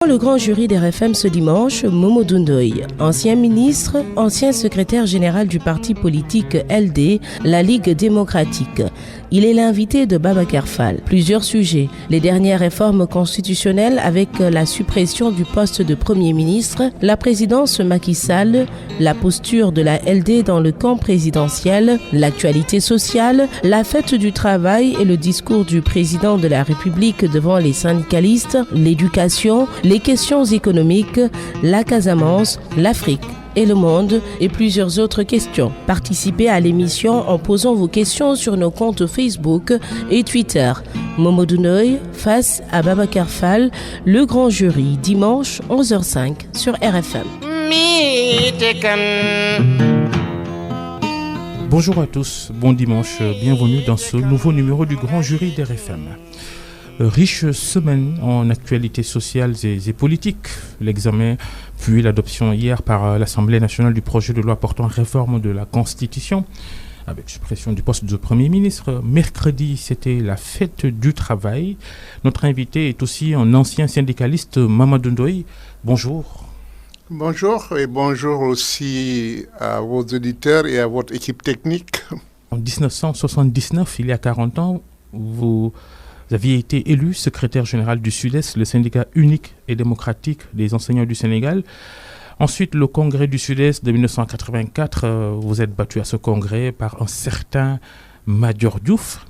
le grand jury d'RFM ce dimanche, Momodou Ndoye, ancien ministre, ancien secrétaire général du parti politique LD, la Ligue démocratique. Il est l'invité de Babacar Fall. Plusieurs sujets. Les dernières réformes constitutionnelles avec la suppression du poste de Premier ministre, la présidence Macky Sall, la posture de la LD dans le camp présidentiel, l'actualité sociale, la fête du travail et le discours du président de la République devant les syndicalistes, l'éducation, les questions économiques, la Casamance, l'Afrique et le monde et plusieurs autres questions. Participez à l'émission en posant vos questions sur nos comptes Facebook et Twitter. Momodou Ndoye face à Babacar Fall, le grand jury, dimanche 11h05 sur RFM. Bonjour à tous, bon dimanche, bienvenue dans ce nouveau numéro du grand jury d'RFM. Riche semaine en actualités sociales et politiques. L'examen puis l'adoption hier par l'Assemblée nationale du projet de loi portant réforme de la Constitution avec suppression du poste de Premier ministre. Mercredi, c'était la fête du travail. Notre invité est aussi un ancien syndicaliste, Momodou Ndoye. Bonjour. Bonjour et bonjour aussi à vos auditeurs et à votre équipe technique. En 1979, il y a 40 ans, vous aviez été élu secrétaire général du Sud-Est, le syndicat unique et démocratique des enseignants du Sénégal. Ensuite, le congrès du Sud-Est de 1984, vous êtes battu à ce congrès par un certain Madior Diouf.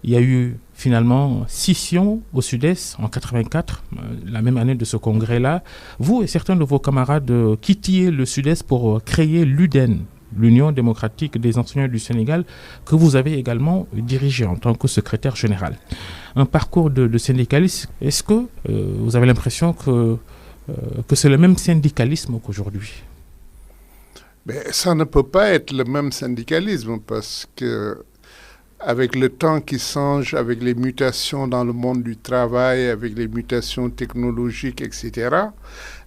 Il y a eu finalement scission au Sud-Est en 84, la même année de ce congrès-là. Vous et certains de vos camarades quittiez le Sud-Est pour créer l'UDEN, l'Union démocratique des enseignants du Sénégal, que vous avez également dirigé en tant que secrétaire général. Un parcours de syndicaliste, est-ce que vous avez l'impression que c'est le même syndicalisme qu'aujourd'hui? Mais ça ne peut pas être le même syndicalisme parce que avec le temps qui change, avec les mutations dans le monde du travail, avec les mutations technologiques, etc.,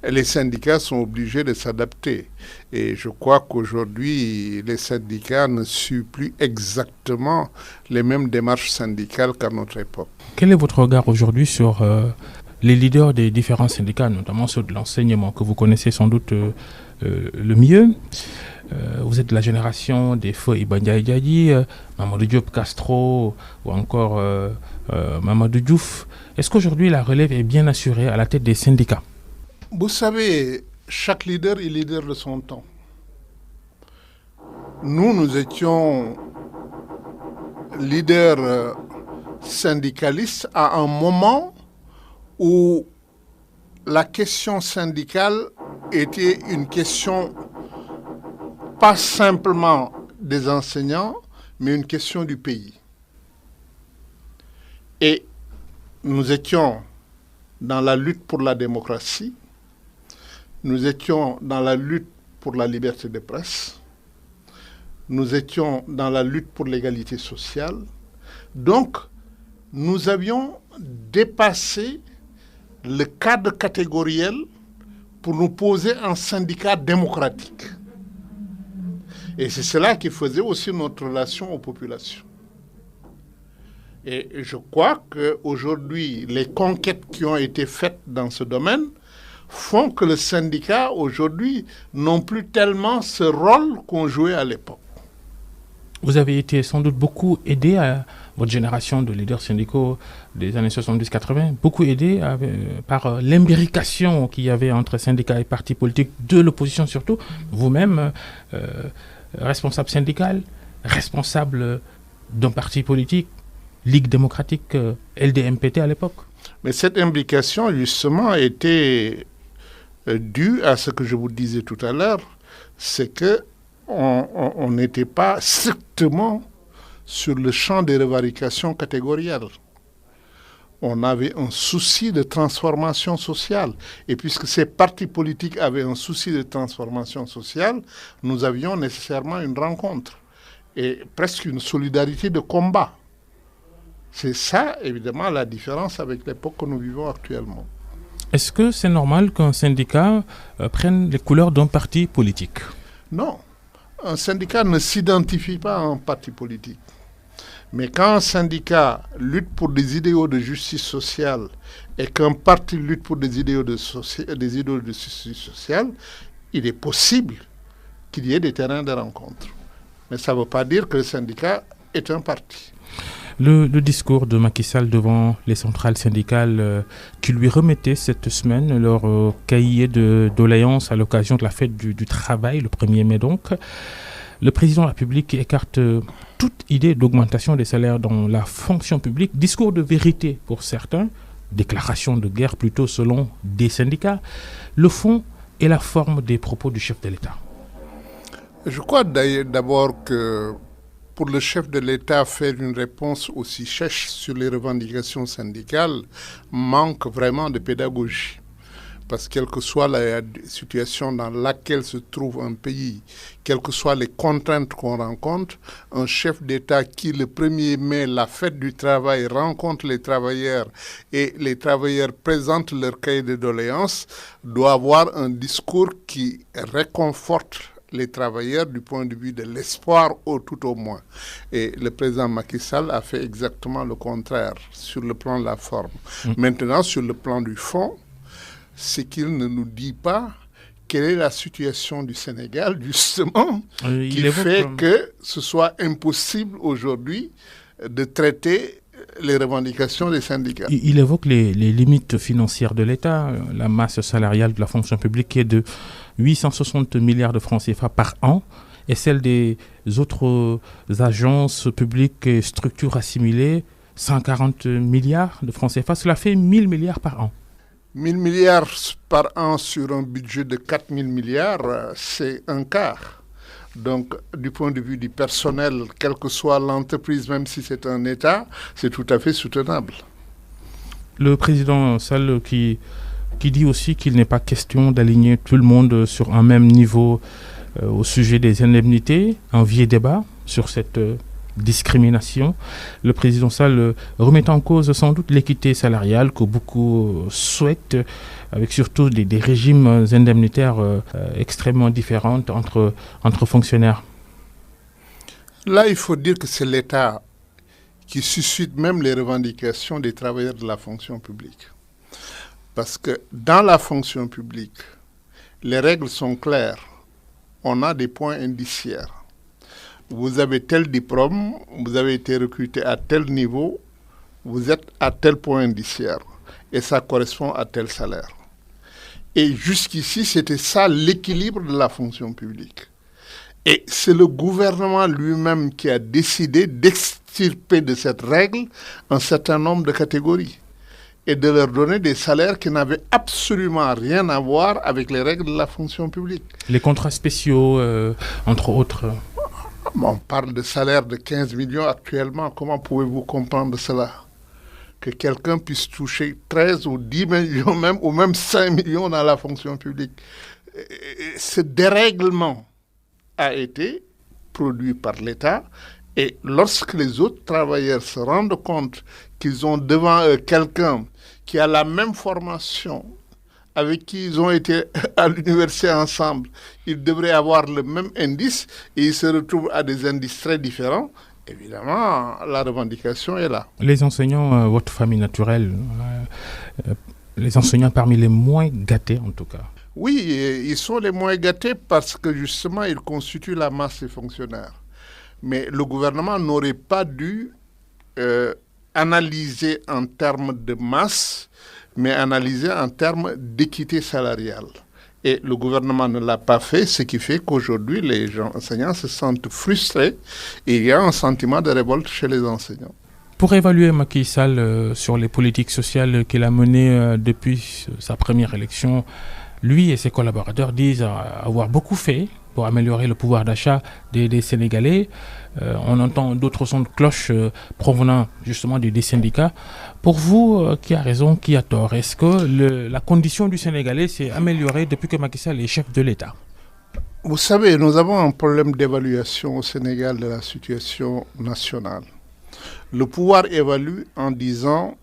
les syndicats sont obligés de s'adapter. Et je crois qu'aujourd'hui, les syndicats ne suivent plus exactement les mêmes démarches syndicales qu'à notre époque. Quel est votre regard aujourd'hui sur les leaders des différents syndicats, notamment ceux de l'enseignement, que vous connaissez sans doute le mieux? Vous êtes de la génération des feux Iba Ndiaye Diaby, Mamadou Diop Castro ou encore Mamadou Diouf. Est-ce qu'aujourd'hui la relève est bien assurée à la tête des syndicats? Vous savez, chaque leader est leader de son temps. Nous étions leaders syndicalistes à un moment où la question syndicale était une question pas simplement des enseignants, mais une question du pays. Et nous étions dans la lutte pour la démocratie, nous étions dans la lutte pour la liberté de presse, nous étions dans la lutte pour l'égalité sociale. Donc, nous avions dépassé le cadre catégoriel pour nous poser un syndicat démocratique. Et c'est cela qui faisait aussi notre relation aux populations. Et je crois qu'aujourd'hui, les conquêtes qui ont été faites dans ce domaine font que le syndicat, aujourd'hui, n'ont plus tellement ce rôle qu'on jouait à l'époque. Vous avez été sans doute beaucoup aidé à votre génération de leaders syndicaux des années 70-80, beaucoup aidé par l'imbrication qu'il y avait entre syndicats et partis politiques, de l'opposition surtout. Vous-même, responsable syndical, responsable d'un parti politique, Ligue démocratique, LDMPT à l'époque. Mais cette imbrication, justement, était due à ce que je vous disais tout à l'heure, c'est que on n'était pas strictement sur le champ des revendications catégorielles. On avait un souci de transformation sociale. Et puisque ces partis politiques avaient un souci de transformation sociale, nous avions nécessairement une rencontre et presque une solidarité de combat. C'est ça, évidemment, la différence avec l'époque que nous vivons actuellement. Est-ce que c'est normal qu'un syndicat prenne les couleurs d'un parti politique? Non. Un syndicat ne s'identifie pas à un parti politique. Mais quand un syndicat lutte pour des idéaux de justice sociale et qu'un parti lutte pour des idéaux de justice sociale, il est possible qu'il y ait des terrains de rencontre. Mais ça ne veut pas dire que le syndicat est un parti. Le discours de Macky Sall devant les centrales syndicales qui lui remettaient cette semaine leur cahier de doléances à l'occasion de la fête du travail, le 1er mai donc. Le président de la République écarte toute idée d'augmentation des salaires dans la fonction publique. Discours de vérité pour certains, déclaration de guerre plutôt selon des syndicats. Le fond et la forme des propos du chef de l'État. Je crois d'abord que pour le chef de l'État, faire une réponse aussi sèche sur les revendications syndicales manque vraiment de pédagogie. Parce que quelle que soit la situation dans laquelle se trouve un pays, quelles que soient les contraintes qu'on rencontre, un chef d'État qui, le 1er mai, la fête du travail, rencontre les travailleurs et les travailleurs présentent leur cahier de doléances, doit avoir un discours qui réconforte les travailleurs du point de vue de l'espoir tout au moins. Et le président Macky Sall a fait exactement le contraire sur le plan de la forme. Maintenant, sur le plan du fond, c'est qu'il ne nous dit pas quelle est la situation du Sénégal, justement, qui fait que ce soit impossible aujourd'hui de traiter les revendications des syndicats. Il évoque les limites financières de l'État, la masse salariale de la fonction publique qui est de 860 milliards de francs CFA par an et celle des autres agences publiques et structures assimilées, 140 milliards de francs CFA. Cela fait 1000 milliards par an. 1000 milliards par an sur un budget de 4000 milliards, c'est un quart. Donc, du point de vue du personnel, quelle que soit l'entreprise, même si c'est un État, c'est tout à fait soutenable. Le président Sall qui dit aussi qu'il n'est pas question d'aligner tout le monde sur un même niveau au sujet des indemnités, un vieux débat sur cette discrimination. Le président Sall remet en cause sans doute l'équité salariale que beaucoup souhaitent, avec surtout des régimes indemnitaires extrêmement différents entre fonctionnaires. Là, il faut dire que c'est l'État qui suscite même les revendications des travailleurs de la fonction publique. Parce que dans la fonction publique, les règles sont claires. On a des points indiciaires. Vous avez tel diplôme, vous avez été recruté à tel niveau, vous êtes à tel point indiciaire. Et ça correspond à tel salaire. Et jusqu'ici, c'était ça l'équilibre de la fonction publique. Et c'est le gouvernement lui-même qui a décidé d'extirper de cette règle un certain nombre de catégories et de leur donner des salaires qui n'avaient absolument rien à voir avec les règles de la fonction publique. Les contrats spéciaux, entre autres. On parle de salaire de 15 millions actuellement. Comment pouvez-vous comprendre cela? Que quelqu'un puisse toucher 13 ou 10 millions même, ou même 5 millions dans la fonction publique. Ce dérèglement a été produit par l'État. Et lorsque les autres travailleurs se rendent compte qu'ils ont devant eux quelqu'un qui a la même formation, avec qui ils ont été à l'université ensemble, ils devraient avoir le même indice et ils se retrouvent à des indices très différents. Évidemment, la revendication est là. Les enseignants, votre famille naturelle, les enseignants parmi les moins gâtés en tout cas. Oui, ils sont les moins gâtés parce que justement, ils constituent la masse des fonctionnaires. Mais le gouvernement n'aurait pas dû analyser en termes de masse, mais analyser en termes d'équité salariale. Et le gouvernement ne l'a pas fait, ce qui fait qu'aujourd'hui, les enseignants se sentent frustrés et il y a un sentiment de révolte chez les enseignants. Pour évaluer Macky Sall sur les politiques sociales qu'il a menées depuis sa première élection, lui et ses collaborateurs disent avoir beaucoup fait pour améliorer le pouvoir d'achat des Sénégalais. On entend d'autres sons de cloche provenant justement des syndicats. Pour vous, qui a raison, qui a tort? Est-ce que la condition du Sénégalais s'est améliorée depuis que Macky Sall est chef de l'État? Vous savez, nous avons un problème d'évaluation au Sénégal de la situation nationale. Le pouvoir évalue en disant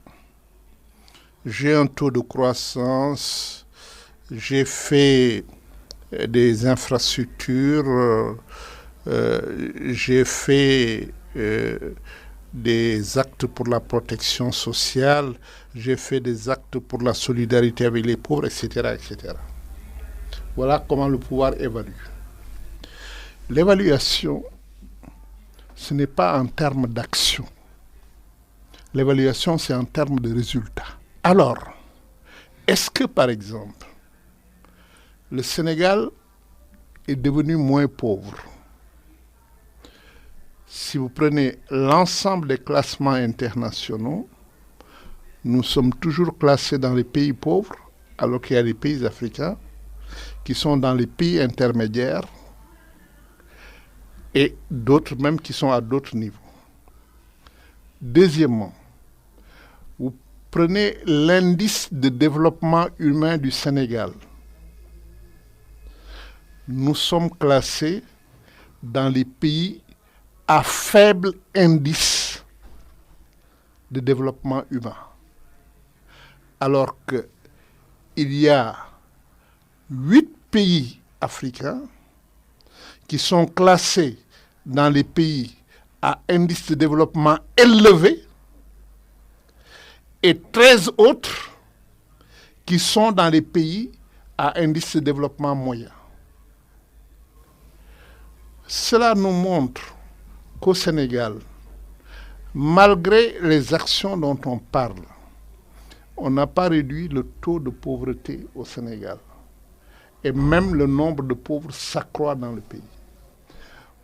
« j'ai un taux de croissance, j'ai fait des infrastructures, j'ai fait des actes pour la protection sociale, j'ai fait des actes pour la solidarité avec les pauvres, etc., etc. Voilà comment le pouvoir évalue. L'évaluation, ce n'est pas en termes d'action. L'évaluation, c'est en termes de résultats. Alors, est-ce que, par exemple, le Sénégal est devenu moins pauvre? Si vous prenez l'ensemble des classements internationaux, nous sommes toujours classés dans les pays pauvres, alors qu'il y a des pays africains qui sont dans les pays intermédiaires et d'autres même qui sont à d'autres niveaux. Deuxièmement, vous prenez l'indice de développement humain du Sénégal. Nous sommes classés dans les pays à faible indice de développement humain. Alors qu'il y a 8 pays africains qui sont classés dans les pays à indice de développement élevé et 13 autres qui sont dans les pays à indice de développement moyen. Cela nous montre qu'au Sénégal, malgré les actions dont on parle, on n'a pas réduit le taux de pauvreté au Sénégal. Et même le nombre de pauvres s'accroît dans le pays.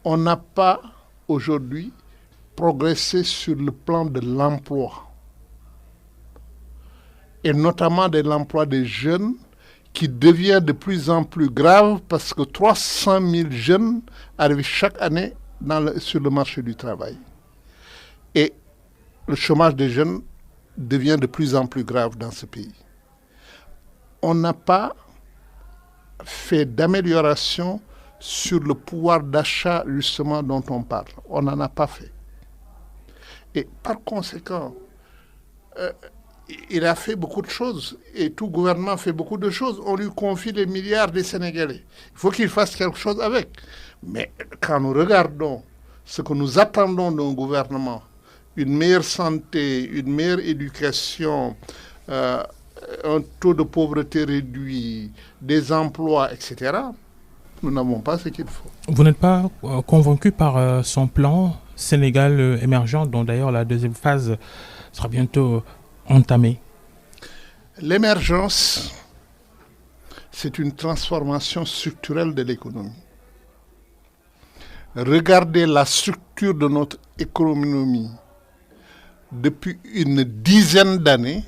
On n'a pas aujourd'hui progressé sur le plan de l'emploi. Et notamment de l'emploi des jeunes qui devient de plus en plus grave parce que 300 000 jeunes arrivent chaque année sur le marché du travail. Et le chômage des jeunes devient de plus en plus grave dans ce pays. On n'a pas fait d'amélioration sur le pouvoir d'achat justement dont on parle. On n'en a pas fait. Et par conséquent, il a fait beaucoup de choses et tout gouvernement fait beaucoup de choses. On lui confie les milliards des Sénégalais. Il faut qu'il fasse quelque chose avec. Mais quand nous regardons ce que nous attendons d'un gouvernement, une meilleure santé, une meilleure éducation, un taux de pauvreté réduit, des emplois, etc., nous n'avons pas ce qu'il faut. Vous n'êtes pas convaincu par son plan Sénégal émergent, dont d'ailleurs la deuxième phase sera bientôt entamée? L'émergence, c'est une transformation structurelle de l'économie. Regardez la structure de notre économie depuis une dizaine d'années,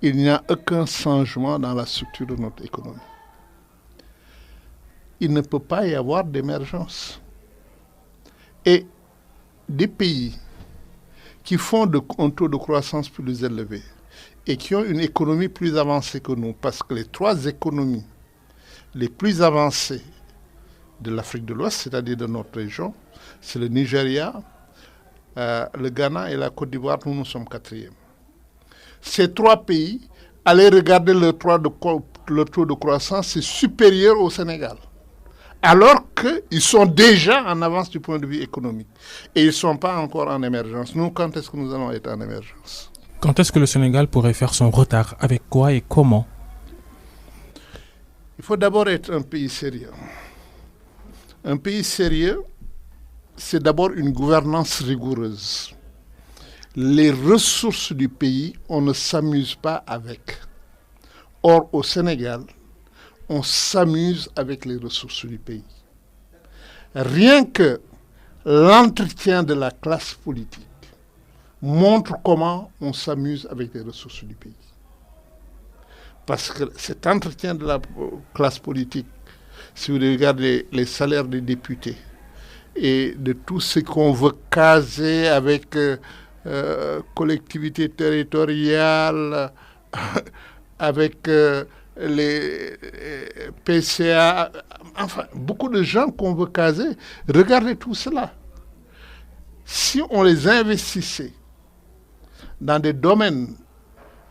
il n'y a aucun changement dans la structure de notre économie. Il ne peut pas y avoir d'émergence. Et des pays qui font un taux de croissance plus élevé et qui ont une économie plus avancée que nous, parce que les 3 économies les plus avancées de l'Afrique de l'Ouest, c'est-à-dire de notre région, c'est le Nigeria, le Ghana et la Côte d'Ivoire. Nous sommes 4e. Ces 3 pays, allez regarder le taux de croissance, c'est supérieur au Sénégal. Alors qu'ils sont déjà en avance du point de vue économique. Et ils ne sont pas encore en émergence. Nous, quand est-ce que nous allons être en émergence? Quand est-ce que le Sénégal pourrait faire son retard? Avec quoi et comment? Il faut d'abord être un pays sérieux. Un pays sérieux, c'est d'abord une gouvernance rigoureuse. Les ressources du pays, on ne s'amuse pas avec. Or, au Sénégal, on s'amuse avec les ressources du pays. Rien que l'entretien de la classe politique montre comment on s'amuse avec les ressources du pays. Parce que cet entretien de la classe politique, si vous regardez les salaires des députés et de tout ce qu'on veut caser avec collectivités territoriales, avec les PCA, enfin, beaucoup de gens qu'on veut caser. Regardez tout cela. Si on les investissait dans des domaines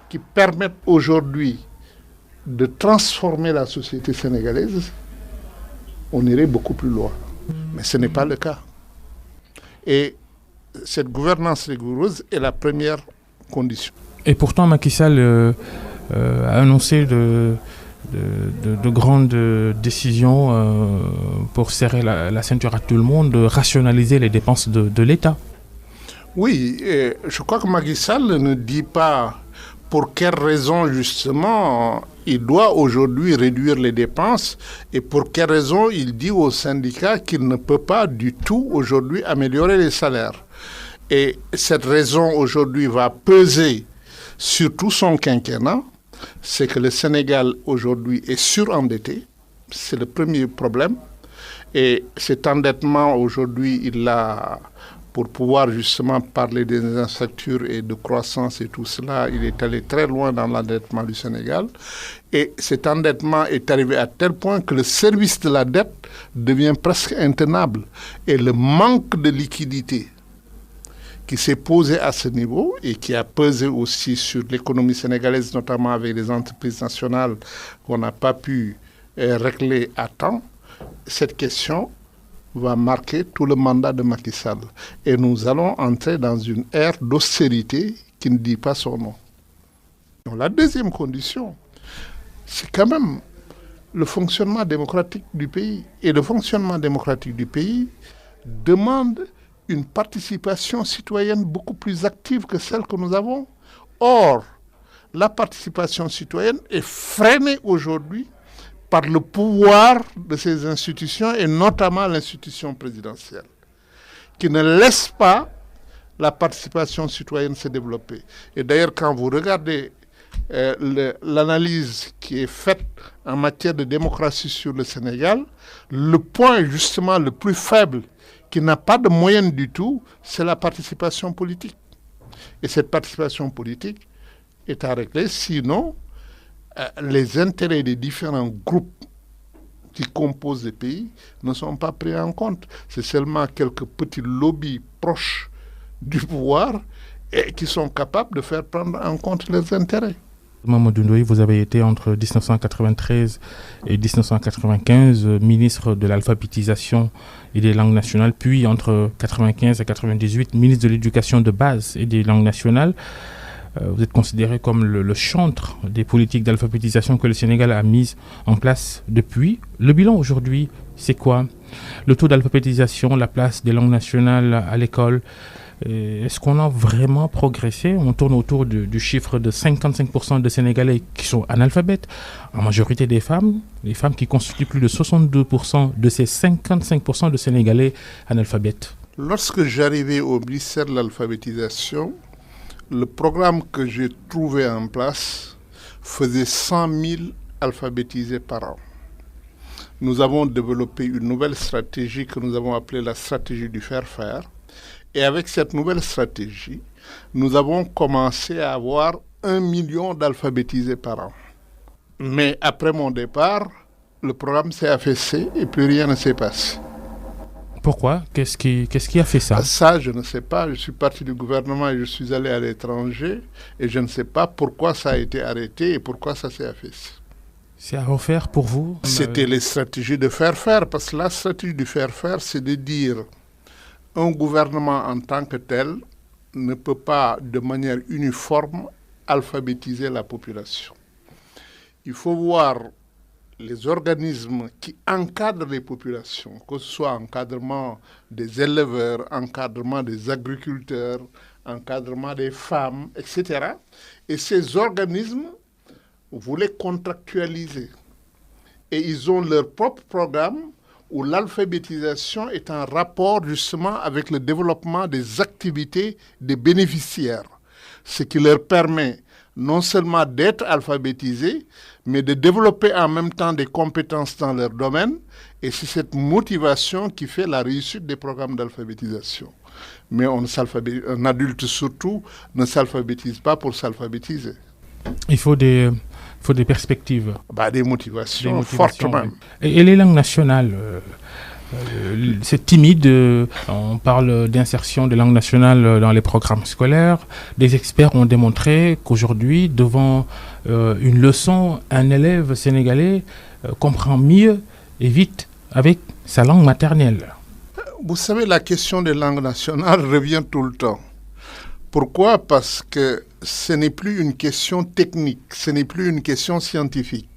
qui permettent aujourd'hui de transformer la société sénégalaise, on irait beaucoup plus loin. Mais ce n'est pas le cas. Et cette gouvernance rigoureuse est la première condition. Et pourtant, Macky Sall a annoncé de grandes décisions pour serrer la ceinture à tout le monde, de rationaliser les dépenses de l'État. Oui, je crois que Macky Sall ne dit pas pour quelles raisons justement il doit aujourd'hui réduire les dépenses et pour quelles raisons il dit aux syndicats qu'il ne peut pas du tout aujourd'hui améliorer les salaires. Et cette raison aujourd'hui va peser sur tout son quinquennat, c'est que le Sénégal aujourd'hui est surendetté, c'est le premier problème. Et cet endettement aujourd'hui, il l'a, pour pouvoir justement parler des infrastructures et de croissance et tout cela, il est allé très loin dans l'endettement du Sénégal. Et cet endettement est arrivé à tel point que le service de la dette devient presque intenable. Et le manque de liquidité qui s'est posé à ce niveau et qui a pesé aussi sur l'économie sénégalaise, notamment avec les entreprises nationales qu'on n'a pas pu régler à temps, cette question va marquer tout le mandat de Macky Sall. Et nous allons entrer dans une ère d'austérité qui ne dit pas son nom. Donc, la deuxième condition, c'est quand même le fonctionnement démocratique du pays. Et le fonctionnement démocratique du pays demande une participation citoyenne beaucoup plus active que celle que nous avons. Or, la participation citoyenne est freinée aujourd'hui par le pouvoir de ces institutions et notamment l'institution présidentielle, qui ne laisse pas la participation citoyenne se développer. Et d'ailleurs, quand vous regardez l'analyse qui est faite en matière de démocratie sur le Sénégal, le point justement le plus faible qui n'a pas de moyenne du tout, c'est la participation politique. Et cette participation politique est à régler, sinon les intérêts des différents groupes qui composent les pays ne sont pas pris en compte. C'est seulement quelques petits lobbies proches du pouvoir et qui sont capables de faire prendre en compte leurs intérêts. Mamadou Ndoye, vous avez été entre 1993 et 1995 ministre de l'alphabétisation et des langues nationales, puis entre 1995 et 1998 ministre de l'éducation de base et des langues nationales. Vous êtes considéré comme le chantre des politiques d'alphabétisation que le Sénégal a mises en place depuis. Le bilan aujourd'hui, c'est quoi? Le taux d'alphabétisation, la place des langues nationales à l'école. Est-ce qu'on a vraiment progressé? On tourne autour du chiffre de 55% de Sénégalais qui sont analphabètes, en majorité des femmes, les femmes qui constituent plus de 62% de ces 55% de Sénégalais analphabètes. Lorsque j'arrivais au ministère de l'alphabétisation, le programme que j'ai trouvé en place faisait 100 000 alphabétisés par an. Nous avons développé une nouvelle stratégie que nous avons appelée la stratégie du faire-faire. Et avec cette nouvelle stratégie, nous avons commencé à avoir 1 million d'alphabétisés par an. Mais après mon départ, le programme s'est affaissé et plus rien ne s'est passé. Pourquoi? Qu'est-ce qui a fait ça? Ça, je ne sais pas. Je suis parti du gouvernement et je suis allé à l'étranger. Et je ne sais pas pourquoi ça a été arrêté et pourquoi ça s'est affaissé. C'est à refaire pour vous? C'était les stratégies de faire-faire. Parce que la stratégie du faire-faire, c'est de dire un gouvernement en tant que tel ne peut pas de manière uniforme alphabétiser la population. Il faut voir les organismes qui encadrent les populations, que ce soit encadrement des éleveurs, encadrement des agriculteurs, encadrement des femmes, etc. Et ces organismes voulaient contractualiser. Et ils ont leur propre programme où l'alphabétisation est en rapport justement avec le développement des activités des bénéficiaires, ce qui leur permet non seulement d'être alphabétisés, mais de développer en même temps des compétences dans leur domaine. Et c'est cette motivation qui fait la réussite des programmes d'alphabétisation. Mais un adulte surtout ne s'alphabétise pas pour s'alphabétiser. Il faut des perspectives. Des motivations fortes même. Et les langues nationales, c'est timide. On parle d'insertion des langues nationales dans les programmes scolaires. Des experts ont démontré qu'aujourd'hui, devant une leçon, un élève sénégalais comprend mieux et vite avec sa langue maternelle. Vous savez, la question des langues nationales revient tout le temps. Pourquoi? Parce que ce n'est plus une question technique, ce n'est plus une question scientifique.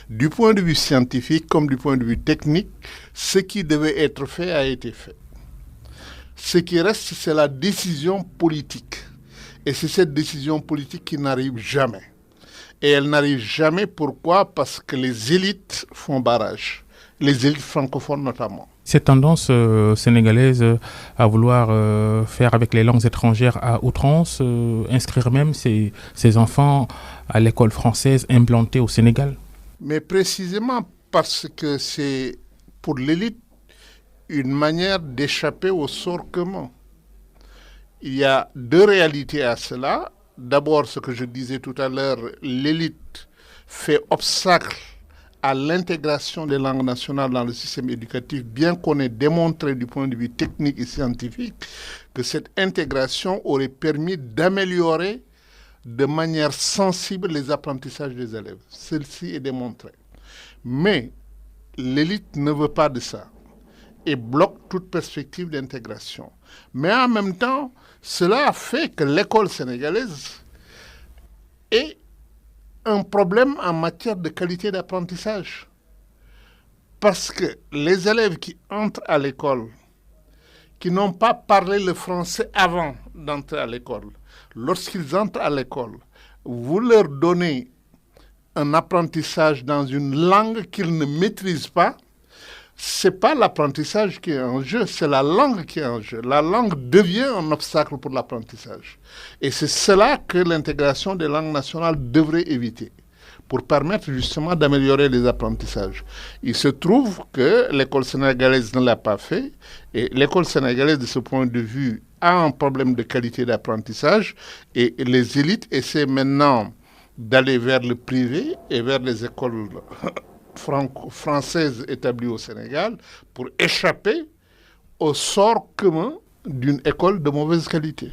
Du point de vue scientifique comme du point de vue technique, ce qui devait être fait a été fait. Ce qui reste, c'est la décision politique. Et c'est cette décision politique qui n'arrive jamais. Et elle n'arrive jamais, pourquoi? Parce que les élites font barrage. Les élites francophones notamment. Cette tendance sénégalaise à vouloir faire avec les langues étrangères à outrance, inscrire même ses enfants à l'école française implantée au Sénégal. Mais précisément parce que c'est pour l'élite une manière d'échapper au sort commun. Il y a deux réalités à cela. D'abord, ce que je disais tout à l'heure, l'élite fait obstacle à l'intégration des langues nationales dans le système éducatif, bien qu'on ait démontré du point de vue technique et scientifique que cette intégration aurait permis d'améliorer de manière sensible les apprentissages des élèves. Celle-ci est démontrée. Mais l'élite ne veut pas de ça et bloque toute perspective d'intégration. Mais en même temps, cela a fait que l'école sénégalaise est un problème en matière de qualité d'apprentissage. Parce que les élèves qui entrent à l'école, qui n'ont pas parlé le français avant d'entrer à l'école, lorsqu'ils entrent à l'école, vous leur donnez un apprentissage dans une langue qu'ils ne maîtrisent pas, ce n'est pas l'apprentissage qui est en jeu, c'est la langue qui est en jeu. La langue devient un obstacle pour l'apprentissage. Et c'est cela que l'intégration des langues nationales devrait éviter, pour permettre justement d'améliorer les apprentissages. Il se trouve que l'école sénégalaise ne l'a pas fait, et l'école sénégalaise, de ce point de vue, a un problème de qualité d'apprentissage, et les élites essaient maintenant d'aller vers le privé et vers les écoles françaises établies au Sénégal pour échapper au sort commun d'une école de mauvaise qualité.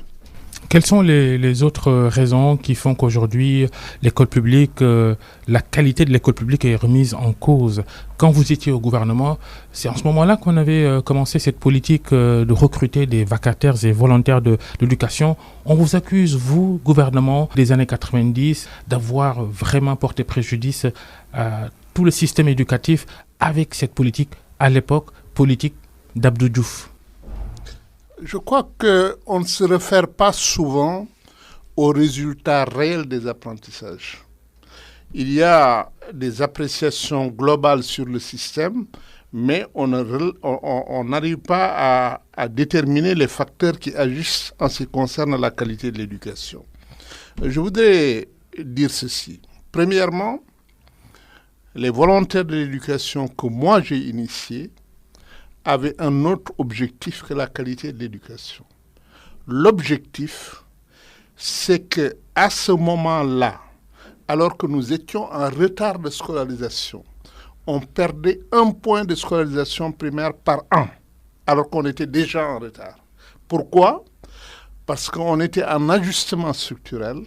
Quelles sont les autres raisons qui font qu'aujourd'hui, l'école publique, la qualité de l'école publique est remise en cause? Quand vous étiez au gouvernement, c'est en ce moment-là qu'on avait commencé cette politique de recruter des vacataires et volontaires de l'éducation. On vous accuse, vous, gouvernement des années 90, d'avoir vraiment porté préjudice à tout le système éducatif avec cette politique, à l'époque, politique d'Abdou Diouf. Je crois qu'on ne se réfère pas souvent aux résultats réels des apprentissages. Il y a des appréciations globales sur le système, mais on n'arrive pas à déterminer les facteurs qui agissent en ce qui concerne la qualité de l'éducation. Je voudrais dire ceci. Premièrement, les volontaires de l'éducation que moi j'ai initiés avaient un autre objectif que la qualité de l'éducation. L'objectif, c'est qu'à ce moment-là, alors que nous étions en retard de scolarisation, on perdait 1 point de scolarisation primaire par an, alors qu'on était déjà en retard. Pourquoi? Parce qu'on était en ajustement structurel.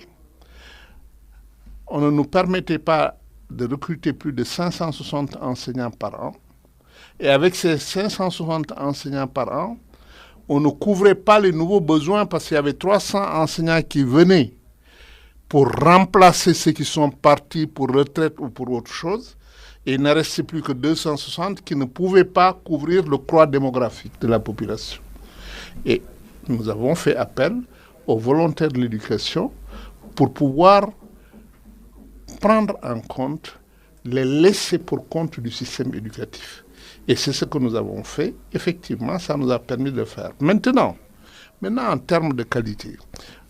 On ne nous permettait pas de recruter plus de 560 enseignants par an. Et avec ces 560 enseignants par an, on ne couvrait pas les nouveaux besoins parce qu'il y avait 300 enseignants qui venaient pour remplacer ceux qui sont partis pour retraite ou pour autre chose. Et il ne restait plus que 260 qui ne pouvaient pas couvrir le croît démographique de la population. Et nous avons fait appel aux volontaires de l'éducation pour pouvoir prendre en compte les laissés pour compte du système éducatif. Et c'est ce que nous avons fait. Effectivement, ça nous a permis de le faire. Maintenant, en termes de qualité,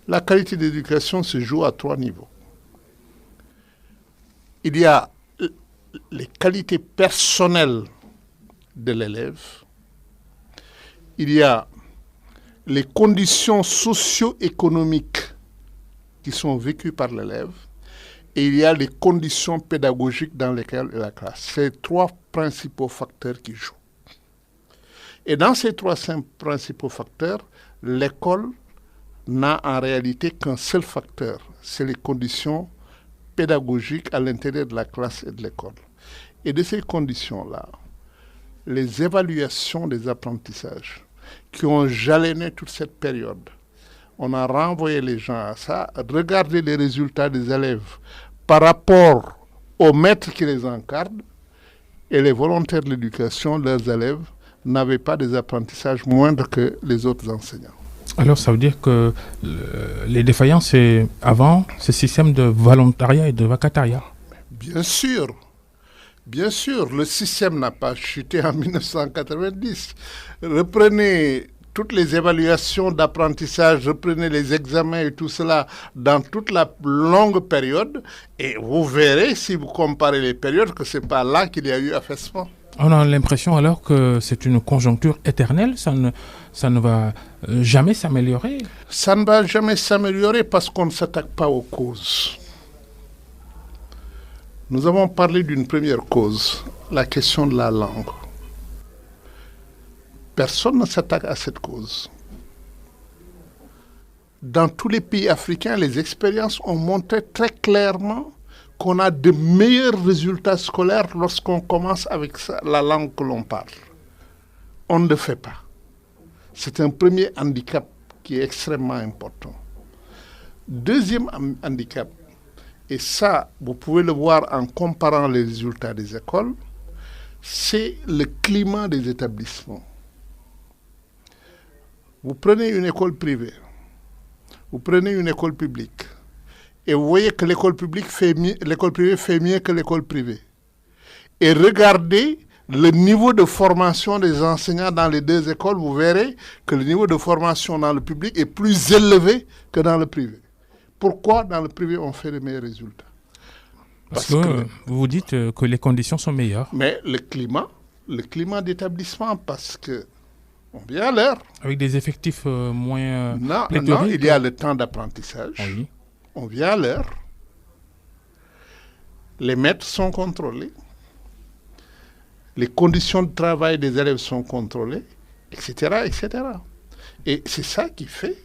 la qualité d'éducation se joue à 3 niveaux. Il y a les qualités personnelles de l'élève. Il y a les conditions socio-économiques qui sont vécues par l'élève. Et il y a les conditions pédagogiques dans lesquelles est la classe. C'est 3 principaux facteurs qui jouent. Et dans ces 3 principaux facteurs, l'école n'a en réalité qu'un seul facteur, c'est les conditions pédagogiques à l'intérieur de la classe et de l'école. Et de ces conditions-là, les évaluations des apprentissages qui ont jalonné toute cette période. On a renvoyé les gens à ça. Regardez les résultats des élèves par rapport aux maîtres qui les encadrent, et les volontaires de l'éducation, leurs élèves, n'avaient pas des apprentissages moindres que les autres enseignants. Alors ça veut dire que les défaillances, c'est avant ce système de volontariat et de vacatariat. Bien sûr, le système n'a pas chuté en 1990. Reprenez toutes les évaluations d'apprentissage, reprenez les examens et tout cela dans toute la longue période, et vous verrez, si vous comparez les périodes, que ce n'est pas là qu'il y a eu affaissement. On a l'impression alors que c'est une conjoncture éternelle, ça ne va jamais s'améliorer. Ça ne va jamais s'améliorer parce qu'on ne s'attaque pas aux causes. Nous avons parlé d'une première cause, la question de la langue. Personne ne s'attaque à cette cause. Dans tous les pays africains, les expériences ont montré très clairement qu'on a de meilleurs résultats scolaires lorsqu'on commence avec la langue que l'on parle. On ne le fait pas. C'est un premier handicap qui est extrêmement important. Deuxième handicap, et ça, vous pouvez le voir en comparant les résultats des écoles, c'est le climat des établissements. Vous prenez une école privée, vous prenez une école publique, et vous voyez que l'école privée fait mieux que l'école privée. Et regardez le niveau de formation des enseignants dans les deux écoles, vous verrez que le niveau de formation dans le public est plus élevé que dans le privé. Pourquoi dans le privé on fait les meilleurs résultats? Parce que vous vous dites que les conditions sont meilleures. Mais le climat d'établissement, parce que on vient à l'heure. Avec des effectifs moins non, il y a le temps d'apprentissage. Oui. On vient à l'heure. Les maîtres sont contrôlés. Les conditions de travail des élèves sont contrôlées, etc., etc. Et c'est ça qui fait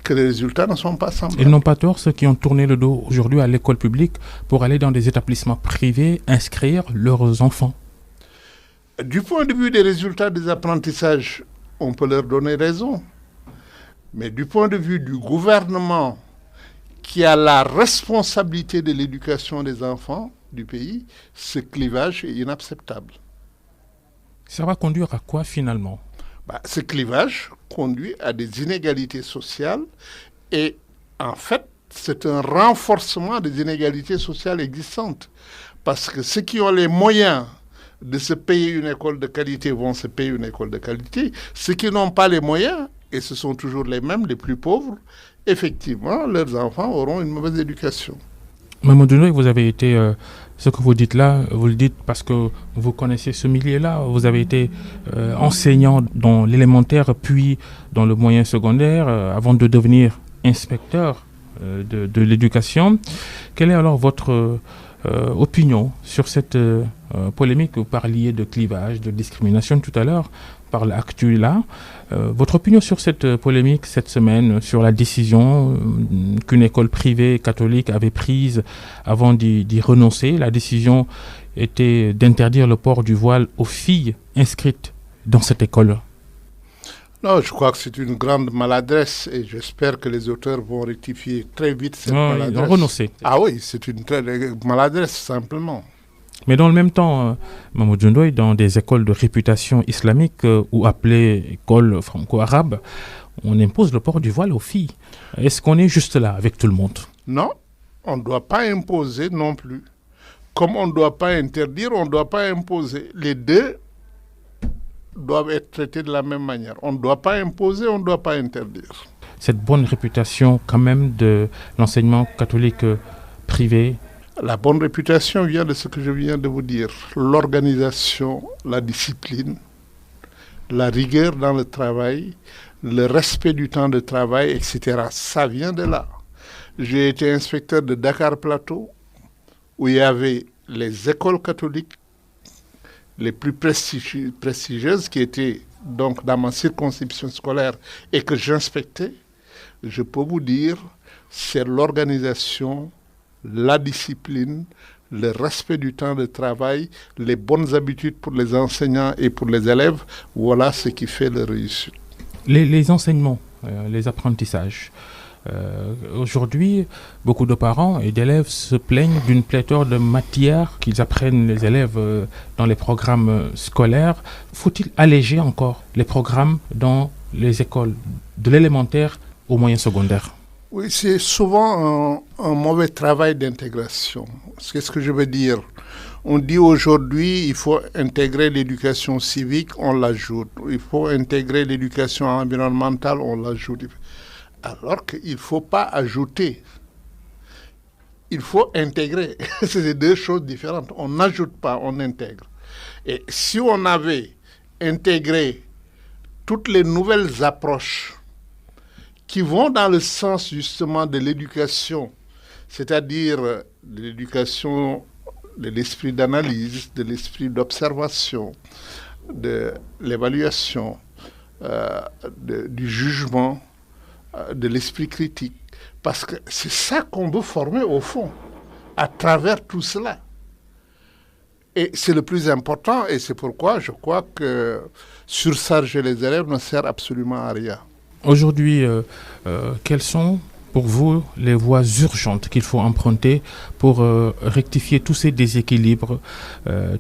que les résultats ne sont pas semblables. Ils n'ont pas tort, ceux qui ont tourné le dos aujourd'hui à l'école publique pour aller dans des établissements privés inscrire leurs enfants. Du point de vue des résultats des apprentissages, on peut leur donner raison. Mais du point de vue du gouvernement qui a la responsabilité de l'éducation des enfants du pays, ce clivage est inacceptable. Ça va conduire à quoi finalement? Ce clivage conduit à des inégalités sociales et en fait, c'est un renforcement des inégalités sociales existantes. Parce que ceux qui ont les moyens de se payer une école de qualité vont se payer une école de qualité. Ceux qui n'ont pas les moyens, et ce sont toujours les mêmes, les plus pauvres, effectivement, leurs enfants auront une mauvaise éducation. Mamadou Ndoye, vous avez été, ce que vous dites là, vous le dites parce que vous connaissez ce milieu-là, vous avez été enseignant dans l'élémentaire, puis dans le moyen secondaire, avant de devenir inspecteur de l'éducation. Quelle est alors votre opinion sur cette polémique? Vous parliez de clivage, de discrimination tout à l'heure, par l'actu là. Votre opinion sur cette polémique cette semaine, sur la décision qu'une école privée catholique avait prise avant d'y renoncer. La décision était d'interdire le port du voile aux filles inscrites dans cette école. Non, je crois que c'est une grande maladresse et j'espère que les auteurs vont rectifier très vite cette maladresse. Ils ont renoncé. Ah oui, c'est une très maladresse simplement. Mais dans le même temps, Mamadou Ndoye, dans des écoles de réputation islamique ou appelées écoles franco-arabes, on impose le port du voile aux filles. Est-ce qu'on est juste là avec tout le monde? Non, on ne doit pas imposer non plus. Comme on ne doit pas interdire, on ne doit pas imposer. Les deux doivent être traités de la même manière. On ne doit pas imposer, on ne doit pas interdire. Cette bonne réputation quand même de l'enseignement catholique privé. La bonne réputation vient de ce que je viens de vous dire. L'organisation, la discipline, la rigueur dans le travail, le respect du temps de travail, etc. Ça vient de là. J'ai été inspecteur de Dakar Plateau, où il y avait les écoles catholiques les plus prestigieuses qui étaient donc dans ma circonscription scolaire et que j'inspectais. Je peux vous dire, c'est l'organisation, la discipline, le respect du temps de travail, les bonnes habitudes pour les enseignants et pour les élèves, voilà ce qui fait la réussite. Les enseignements, les apprentissages. Aujourd'hui, beaucoup de parents et d'élèves se plaignent d'une pléthore de matières qu'ils apprennent les élèves dans les programmes scolaires. Faut-il alléger encore les programmes dans les écoles, de l'élémentaire au moyen secondaire? Oui, c'est souvent un mauvais travail d'intégration. Qu'est-ce que je veux dire? On dit aujourd'hui il faut intégrer l'éducation civique, on l'ajoute. Il faut intégrer l'éducation environnementale, on l'ajoute. Alors qu'il ne faut pas ajouter. Il faut intégrer. C'est deux choses différentes. On n'ajoute pas, on intègre. Et si on avait intégré toutes les nouvelles approches qui vont dans le sens justement de l'éducation, c'est-à-dire de l'éducation de l'esprit d'analyse, de l'esprit d'observation, de l'évaluation, du jugement, de l'esprit critique. Parce que c'est ça qu'on veut former au fond, à travers tout cela. Et c'est le plus important, et c'est pourquoi je crois que surcharger les élèves ne sert absolument à rien. Aujourd'hui, quelles sont pour vous les voies urgentes qu'il faut emprunter pour rectifier tous ces déséquilibres,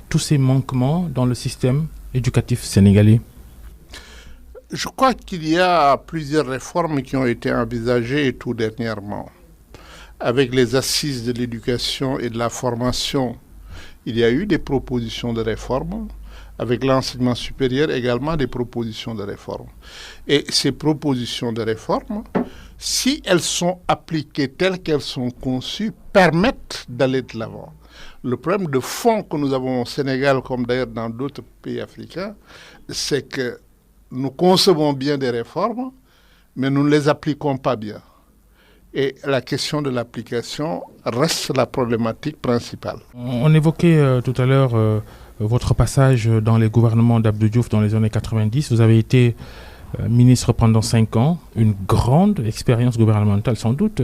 tous ces manquements dans le système éducatif sénégalais? Je crois qu'il y a plusieurs réformes qui ont été envisagées tout dernièrement. Avec les assises de l'éducation et de la formation, il y a eu des propositions de réforme. Avec l'enseignement supérieur également des propositions de réforme. Et ces propositions de réforme, si elles sont appliquées telles qu'elles sont conçues, permettent d'aller de l'avant. Le problème de fond que nous avons au Sénégal, comme d'ailleurs dans d'autres pays africains, c'est que nous concevons bien des réformes, mais nous ne les appliquons pas bien. Et la question de l'application reste la problématique principale. On évoquait tout à l'heure votre passage dans les gouvernements d'Abdou Diouf dans les années 90. Vous avez été ministre pendant 5 ans, une grande expérience gouvernementale sans doute.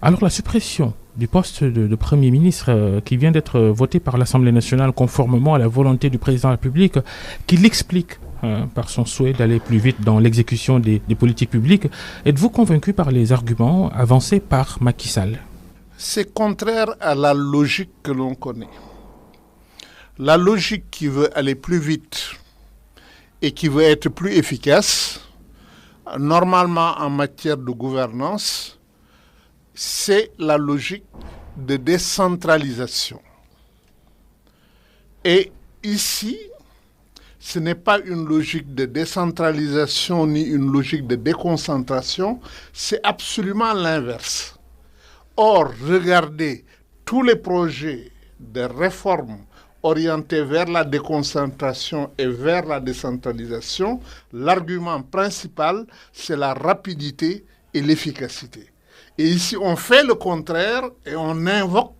Alors la suppression du poste de Premier ministre qui vient d'être voté par l'Assemblée nationale conformément à la volonté du président de la République, qui l'explique par son souhait d'aller plus vite dans l'exécution des politiques publiques, êtes-vous convaincu par les arguments avancés par Macky Sall? C'est contraire à la logique que l'on connaît. La logique qui veut aller plus vite et qui veut être plus efficace, normalement en matière de gouvernance, c'est la logique de décentralisation. Et ici, ce n'est pas une logique de décentralisation ni une logique de déconcentration, c'est absolument l'inverse. Or, regardez tous les projets de réforme orientés vers la déconcentration et vers la décentralisation, l'argument principal, c'est la rapidité et l'efficacité. Et ici, on fait le contraire et on invoque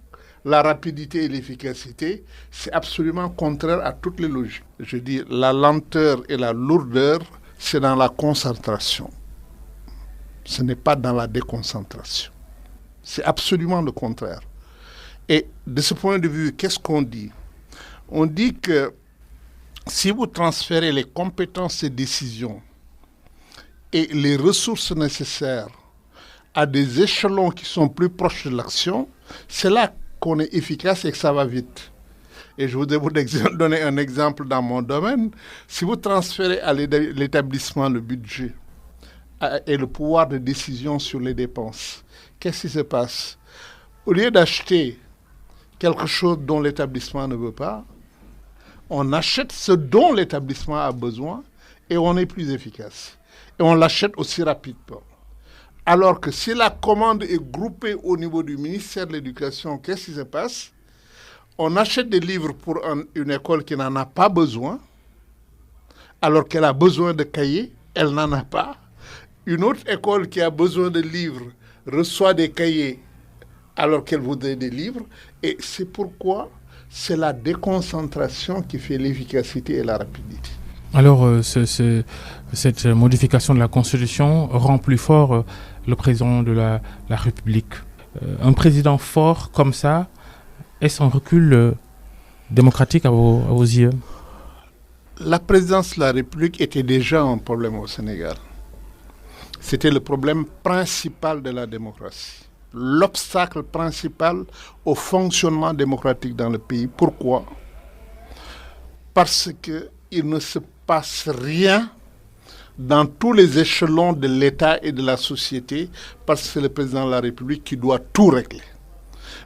la rapidité et l'efficacité. C'est absolument contraire à toutes les logiques. Je dis, la lenteur et la lourdeur, c'est dans la concentration. Ce n'est pas dans la déconcentration. C'est absolument le contraire. Et de ce point de vue, qu'est-ce qu'on dit? On dit que si vous transférez les compétences et décisions et les ressources nécessaires à des échelons qui sont plus proches de l'action, c'est là qu'on est efficace et que ça va vite. Et je voudrais vous donner un exemple dans mon domaine. Si vous transférez à l'établissement le budget et le pouvoir de décision sur les dépenses, qu'est-ce qui se passe? Au lieu d'acheter quelque chose dont l'établissement ne veut pas, on achète ce dont l'établissement a besoin et on est plus efficace. Et on l'achète aussi rapidement. Alors que si la commande est groupée au niveau du ministère de l'Éducation, qu'est-ce qui se passe? On achète des livres pour une école qui n'en a pas besoin, alors qu'elle a besoin de cahiers, elle n'en a pas. Une autre école qui a besoin de livres reçoit des cahiers alors qu'elle voudrait des livres. Et c'est pourquoi c'est la déconcentration qui fait l'efficacité et la rapidité. Alors, cette modification de la Constitution rend plus fort le président de la République. Un président fort comme ça, est-ce un recul démocratique à vos yeux? La présidence de la République était déjà un problème au Sénégal. C'était le problème principal de la démocratie. L'obstacle principal au fonctionnement démocratique dans le pays. Pourquoi ? Parce qu'il ne se passe rien dans tous les échelons de l'État et de la société, parce que c'est le président de la République qui doit tout régler.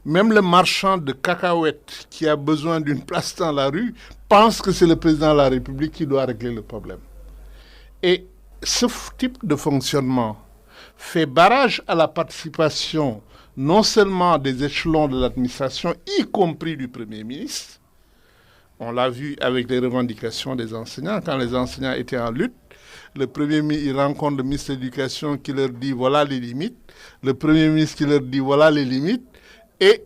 Même le marchand de cacahuètes qui a besoin d'une place dans la rue pense que c'est le président de la République qui doit régler le problème. Et ce type de fonctionnement fait barrage à la participation non seulement des échelons de l'administration, y compris du Premier ministre. On l'a vu avec les revendications des enseignants. Quand les enseignants étaient en lutte, le Premier ministre il rencontre le ministre de l'Éducation qui leur dit voilà les limites. Le Premier ministre qui leur dit voilà les limites. Et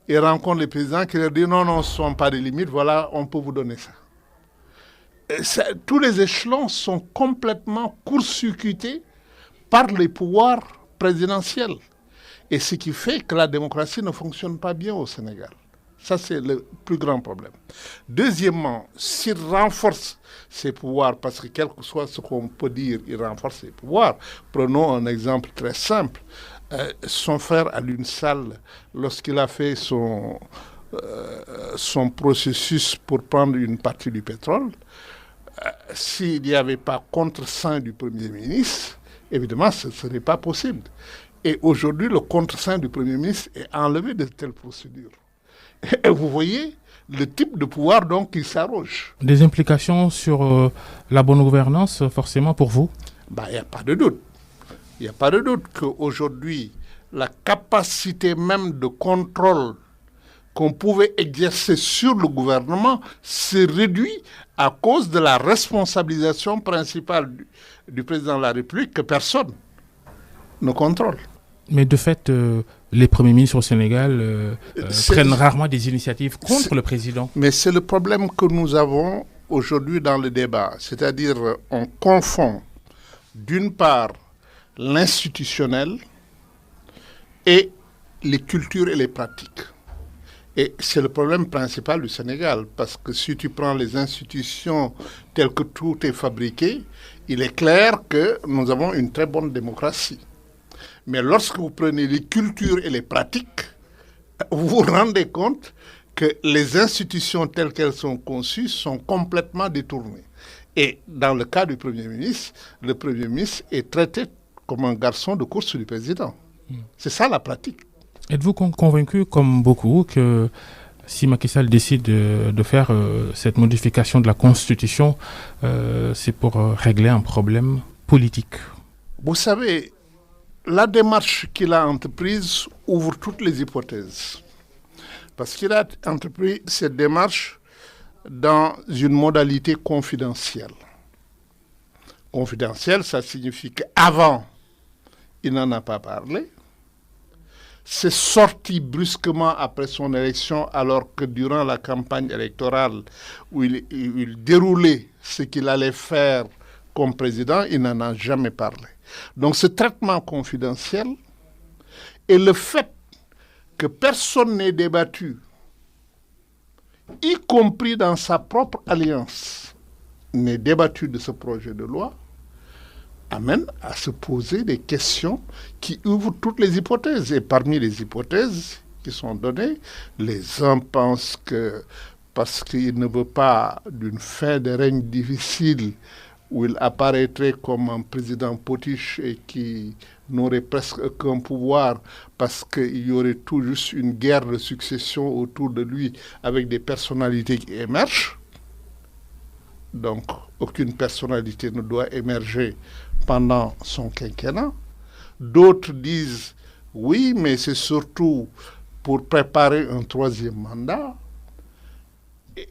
il rencontre le président qui leur dit non, ce ne sont pas des limites, voilà, on peut vous donner ça. Tous les échelons sont complètement court-circuités par les pouvoirs présidentiels. Et ce qui fait que la démocratie ne fonctionne pas bien au Sénégal. Ça, c'est le plus grand problème. Deuxièmement, s'il renforce ses pouvoirs, parce que quel que soit ce qu'on peut dire, il renforce ses pouvoirs. Prenons un exemple très simple. Son frère Alioune Sall, lorsqu'il a fait son processus pour prendre une partie du pétrole, s'il n'y avait pas contre-seing du Premier ministre, évidemment, ce ne serait pas possible. Et aujourd'hui, le contre-seing du Premier ministre est enlevé de telles procédures. Et vous voyez le type de pouvoir donc qui s'arroge. Des implications sur la bonne gouvernance, forcément, pour vous ? Il n'y a pas de doute. Il n'y a pas de doute qu'aujourd'hui, la capacité même de contrôle qu'on pouvait exercer sur le gouvernement s'est réduite à cause de la responsabilisation principale du président de la République que personne ne contrôle. Mais de fait, les premiers ministres au Sénégal prennent rarement des initiatives contre le président. Mais c'est le problème que nous avons aujourd'hui dans le débat. C'est-à-dire, on confond d'une part l'institutionnel et les cultures et les pratiques. Et c'est le problème principal du Sénégal, parce que si tu prends les institutions telles que tout est fabriqué, il est clair que nous avons une très bonne démocratie. Mais lorsque vous prenez les cultures et les pratiques, vous vous rendez compte que les institutions telles qu'elles sont conçues sont complètement détournées. Et dans le cas du Premier ministre, le Premier ministre est traité comme un garçon de course du président. C'est ça la pratique. Êtes-vous convaincu, comme beaucoup, que si Macky Sall décide de faire cette modification de la Constitution, c'est pour régler un problème politique ? Vous savez, la démarche qu'il a entreprise ouvre toutes les hypothèses. Parce qu'il a entrepris cette démarche dans une modalité confidentielle. Confidentielle, ça signifie qu'avant, il n'en a pas parlé. C'est sorti brusquement après son élection, alors que durant la campagne électorale où il déroulait ce qu'il allait faire comme président, il n'en a jamais parlé. Donc ce traitement confidentiel et le fait que personne n'ait débattu, y compris dans sa propre alliance, n'ait débattu de ce projet de loi, amène à se poser des questions qui ouvrent toutes les hypothèses. Et parmi les hypothèses qui sont données, les uns pensent que parce qu'il ne veut pas d'une fin de règne difficile où il apparaîtrait comme un président potiche et qui n'aurait presque aucun pouvoir parce qu'il y aurait tout juste une guerre de succession autour de lui avec des personnalités qui émergent. Donc, aucune personnalité ne doit émerger pendant son quinquennat. D'autres disent, oui, mais c'est surtout pour préparer un troisième mandat.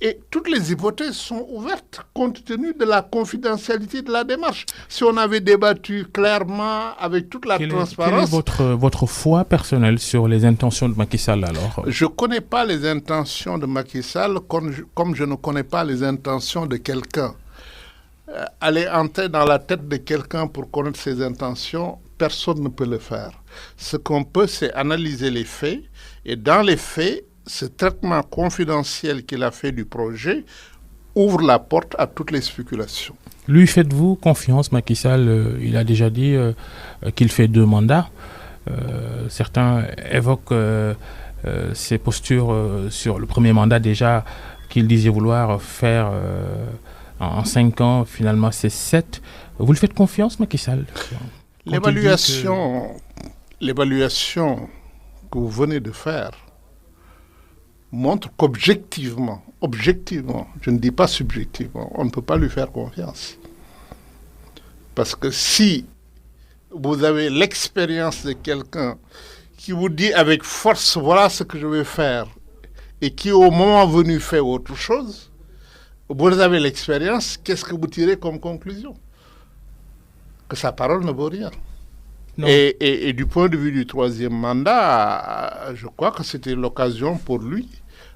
Et toutes les hypothèses sont ouvertes compte tenu de la confidentialité de la démarche. Si on avait débattu clairement avec toute la transparence... Quelle est votre foi personnelle sur les intentions de Macky Sall alors ? Je ne connais pas les intentions de Macky Sall comme je ne connais pas les intentions de quelqu'un. Aller entrer dans la tête de quelqu'un pour connaître ses intentions, personne ne peut le faire. Ce qu'on peut, c'est analyser les faits. Et dans les faits, ce traitement confidentiel qu'il a fait du projet ouvre la porte à toutes les spéculations. Lui, faites-vous confiance, Macky Sall, il a déjà dit qu'il fait 2 mandats. Certains évoquent ses postures sur le premier mandat déjà, qu'il disait vouloir faire en 5 ans, finalement c'est 7. Vous lui faites confiance, Macky Sall? L'évaluation que vous venez de faire montre qu'objectivement, je ne dis pas subjectivement, on ne peut pas lui faire confiance. Parce que si vous avez l'expérience de quelqu'un qui vous dit avec force, voilà ce que je vais faire, et qui au moment venu fait autre chose, vous avez l'expérience, qu'est-ce que vous tirez comme conclusion? Que sa parole ne vaut rien. Et du point de vue du 3e mandat, je crois que c'était l'occasion pour lui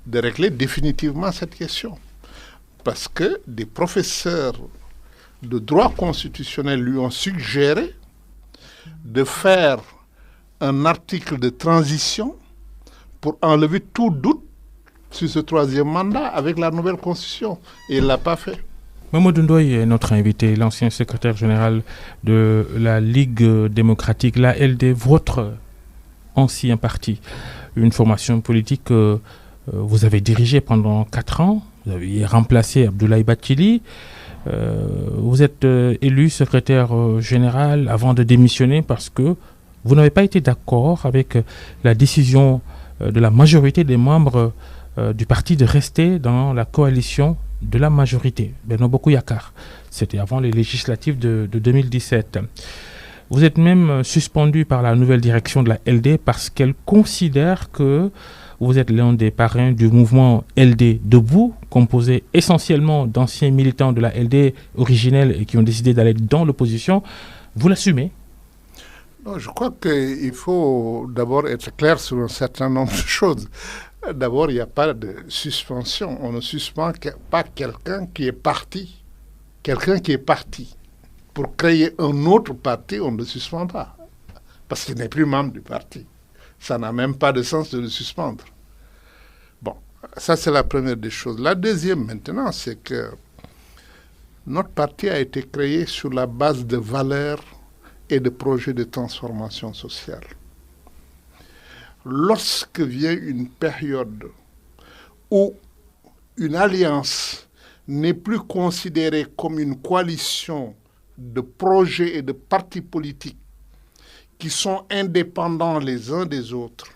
de régler définitivement cette question. Parce que des professeurs de droit constitutionnel lui ont suggéré de faire un article de transition pour enlever tout doute sur ce 3e mandat avec la nouvelle constitution. Et il ne l'a pas fait. Mamadou Ndoye est notre invité, l'ancien secrétaire général de la Ligue démocratique, la LD, votre ancien parti, une formation politique que vous avez dirigée pendant 4 ans. Vous avez remplacé Abdoulaye Bathily. Vous êtes élu secrétaire général avant de démissionner parce que vous n'avez pas été d'accord avec la décision de la majorité des membres du parti de rester dans la coalition de la majorité, Benno Bokk Yakaar. C'était avant les législatives de 2017. Vous êtes même suspendu par la nouvelle direction de la LD parce qu'elle considère que vous êtes l'un des parrains du mouvement LD Debout, composé essentiellement d'anciens militants de la LD originelle et qui ont décidé d'aller dans l'opposition. Vous l'assumez? Non, je crois qu'il faut d'abord être clair sur un certain nombre de choses. D'abord, il n'y a pas de suspension. On ne suspend pas quelqu'un qui est parti. Quelqu'un qui est parti pour créer un autre parti, on ne le suspend pas. Parce qu'il n'est plus membre du parti. Ça n'a même pas de sens de le suspendre. Bon, ça c'est la première des choses. La deuxième maintenant, c'est que notre parti a été créé sur la base de valeurs et de projets de transformation sociale. Lorsque vient une période où une alliance n'est plus considérée comme une coalition de projets et de partis politiques qui sont indépendants les uns des autres,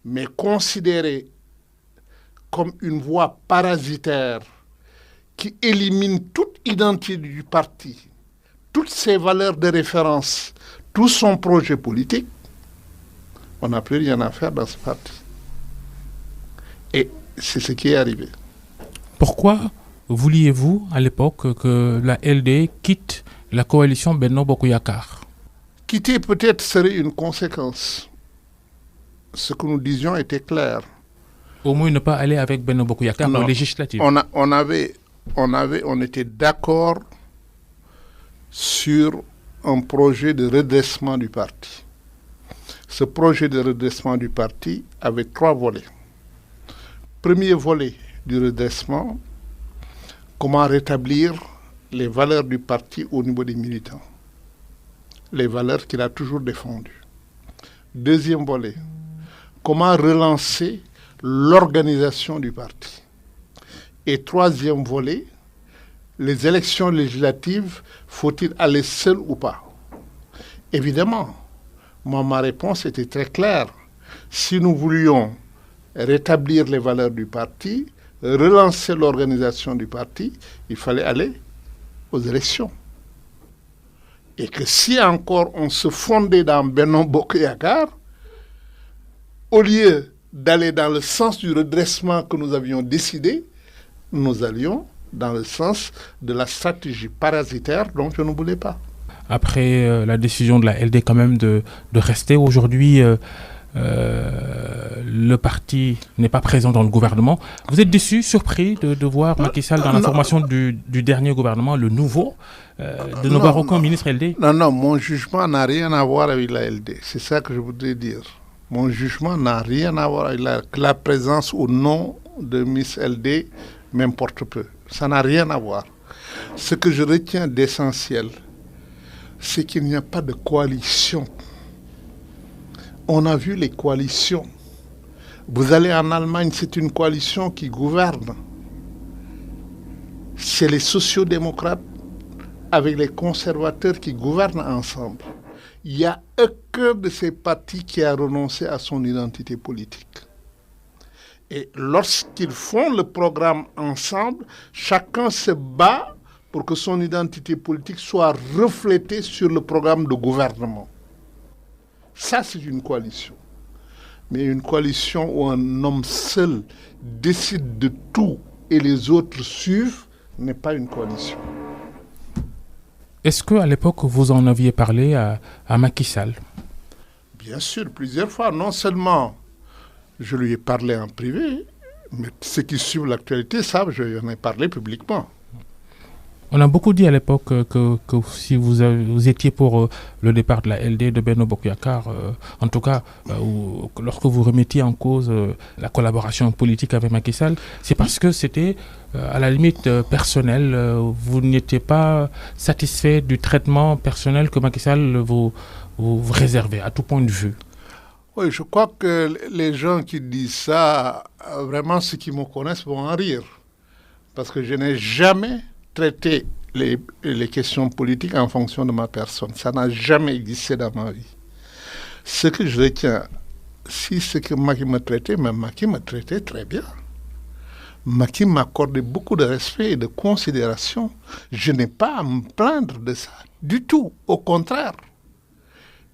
mais considérés comme une voie parasitaire qui élimine toute identité du parti, toutes ses valeurs de référence, tout son projet politique, on n'a plus rien à faire dans ce parti. Et c'est ce qui est arrivé. Pourquoi vouliez-vous à l'époque que la LD quitte la coalition Benno Bokk Yakaar? Quitter peut-être serait une conséquence. Ce que nous disions était clair. Au moins ne pas aller avec Benno Bokk Yakaar aux législatives. On était d'accord sur un projet de redressement du parti. Ce projet de redressement du parti avait 3 volets. Premier volet du redressement, comment rétablir les valeurs du parti au niveau des militants. Les valeurs qu'il a toujours défendues. Deuxième volet, comment relancer l'organisation du parti. Et troisième volet, les élections législatives, faut-il aller seul ou pas? Évidemment, moi, ma réponse était très claire. Si nous voulions rétablir les valeurs du parti, relancer l'organisation du parti, il fallait aller aux élections. Et que si encore on se fondait dans Benno Bokk Yakaar, au lieu d'aller dans le sens du redressement que nous avions décidé, nous allions dans le sens de la stratégie parasitaire dont je ne voulais pas. Après la décision de la LD quand même de rester aujourd'hui, le parti n'est pas présent dans le gouvernement. Vous êtes déçu, surpris de voir Macky Sall dans la formation du dernier gouvernement, le nouveau, de nos Barocons, ministre LD? Non, mon jugement n'a rien à voir avec la LD. C'est ça que je voudrais dire. Mon jugement n'a rien à voir avec la présence ou non de Miss LD m'importe peu. Ça n'a rien à voir. Ce que je retiens d'essentiel, c'est qu'il n'y a pas de coalition. On a vu les coalitions. Vous allez en Allemagne, c'est une coalition qui gouverne. C'est les sociodémocrates avec les conservateurs qui gouvernent ensemble. Il n'y a aucun de ces partis qui a renoncé à son identité politique. Et lorsqu'ils font le programme ensemble, chacun se bat pour que son identité politique soit reflétée sur le programme de gouvernement. Ça, c'est une coalition. Mais une coalition où un homme seul décide de tout et les autres suivent n'est pas une coalition. Est-ce qu'à l'époque, vous en aviez parlé à Macky Sall? Bien sûr, plusieurs fois. Non seulement je lui ai parlé en privé, mais ceux qui suivent l'actualité savent que je lui en ai parlé publiquement. On a beaucoup dit à l'époque que si vous étiez pour le départ de la LD de Benno Bokk Yakaar, en tout cas, lorsque vous remettiez en cause la collaboration politique avec Macky Sall, c'est parce que c'était à la limite personnel. Vous n'étiez pas satisfait du traitement personnel que Macky Sall vous réservait, à tout point de vue. Oui, je crois que les gens qui disent ça, vraiment ceux qui me connaissent vont en rire. Parce que je n'ai jamais traité les questions politiques en fonction de ma personne. Ça n'a jamais existé dans ma vie. Ce que je retiens, si c'est que Macky me traitait, mais Macky me traitait très bien. Macky m'accordait beaucoup de respect et de considération. Je n'ai pas à me plaindre de ça, du tout. Au contraire.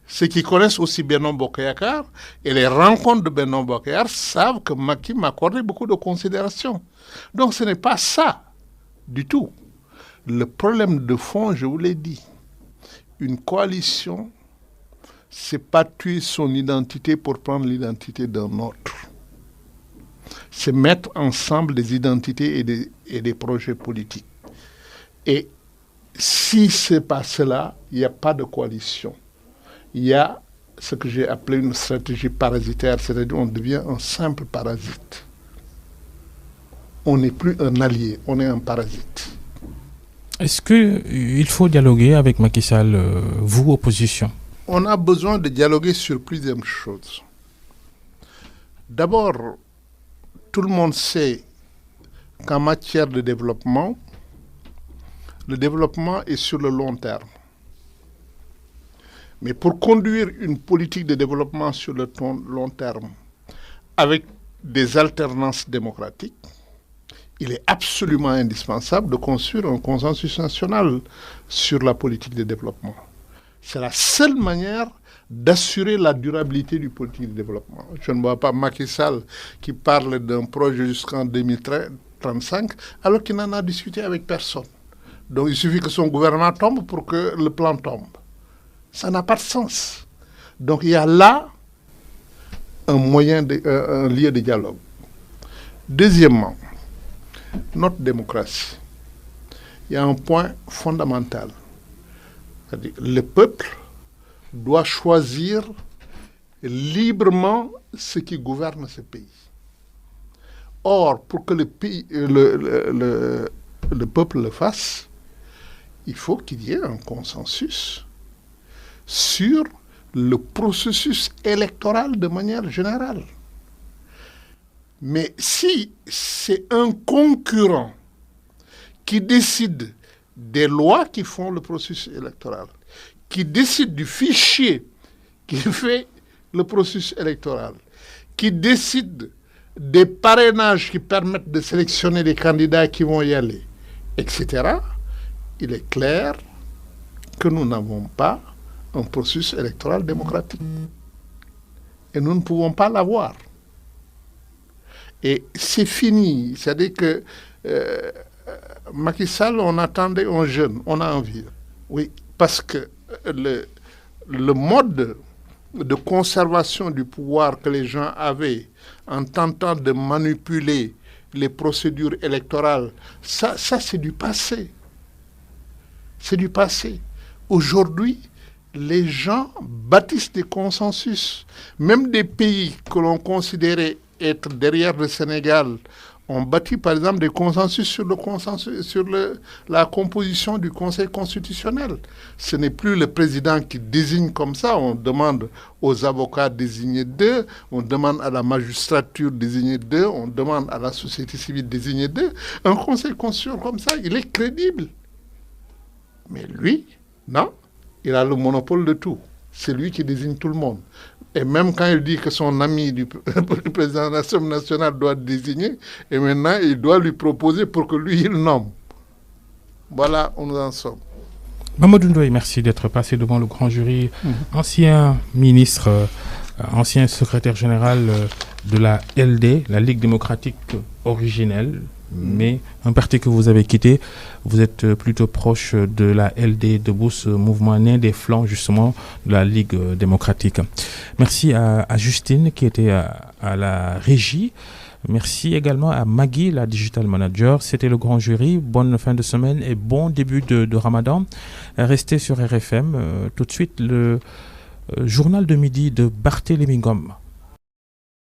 Ceux qui connaissent aussi Benno Bokk Yakaar et les rencontres de Benno Bokk Yakaar savent que Macky m'accordait beaucoup de considération. Donc ce n'est pas ça du tout. Le problème de fond, je vous l'ai dit, une coalition, c'est pas tuer son identité pour prendre l'identité d'un autre. C'est mettre ensemble des identités et des projets politiques. Et si ce n'est pas cela, il n'y a pas de coalition. Il y a ce que j'ai appelé une stratégie parasitaire, c'est-à-dire on devient un simple parasite. On n'est plus un allié, on est un parasite. Est-ce qu'il faut dialoguer avec Macky Sall, vous, opposition? On a besoin de dialoguer sur plusieurs choses. D'abord, tout le monde sait qu'en matière de développement, le développement est sur le long terme. Mais pour conduire une politique de développement sur le long terme, avec des alternances démocratiques, il est absolument indispensable de construire un consensus national sur la politique de développement. C'est la seule manière d'assurer la durabilité du politique de développement. Je ne vois pas Macky Sall qui parle d'un projet jusqu'en 2035, alors qu'il n'en a discuté avec personne. Donc il suffit que son gouvernement tombe pour que le plan tombe. Ça n'a pas de sens. Donc il y a là un lieu de dialogue. Deuxièmement, notre démocratie. Il y a un point fondamental. C'est-à-dire, le peuple doit choisir librement ce qui gouverne ce pays. Or, pour que le peuple le fasse, il faut qu'il y ait un consensus sur le processus électoral de manière générale. Mais si c'est un concurrent qui décide des lois qui font le processus électoral, qui décide du fichier qui fait le processus électoral, qui décide des parrainages qui permettent de sélectionner les candidats qui vont y aller, etc., il est clair que nous n'avons pas un processus électoral démocratique. Et nous ne pouvons pas l'avoir. Et c'est fini. C'est-à-dire que Macky Sall, on attendait un jeune, on a envie. Oui, parce que le mode de conservation du pouvoir que les gens avaient en tentant de manipuler les procédures électorales, ça c'est du passé. C'est du passé. Aujourd'hui, les gens bâtissent des consensus. Même des pays que l'on considérait être derrière le Sénégal On bâtit par exemple des consensus sur la composition du Conseil constitutionnel. Ce n'est plus le président qui désigne comme ça. On demande aux avocats désignés d'eux, on demande à la magistrature désignée d'eux, on demande à la société civile désignée d'eux. Un Conseil constitutionnel comme ça, il est crédible. Mais lui, non, il a le monopole de tout. C'est lui qui désigne tout le monde. Et même quand il dit que son ami du président de l'Assemblée nationale doit désigner, et maintenant il doit lui proposer pour que lui il nomme. Voilà où nous en sommes. Mamadou Ndoye, merci d'être passé devant le grand jury. Ancien ministre, ancien secrétaire général de la LD, la Ligue démocratique originelle, mais un parti que vous avez quitté. Vous êtes plutôt proche de la LD, debout, ce mouvement né des flancs justement de la Ligue démocratique. Merci à Justine qui était à la régie. Merci également à Maggie, la digital manager. C'était le grand jury. Bonne fin de semaine et bon début de Ramadan. Restez sur RFM. Tout de suite, le journal de midi de Barthélémy Ngom.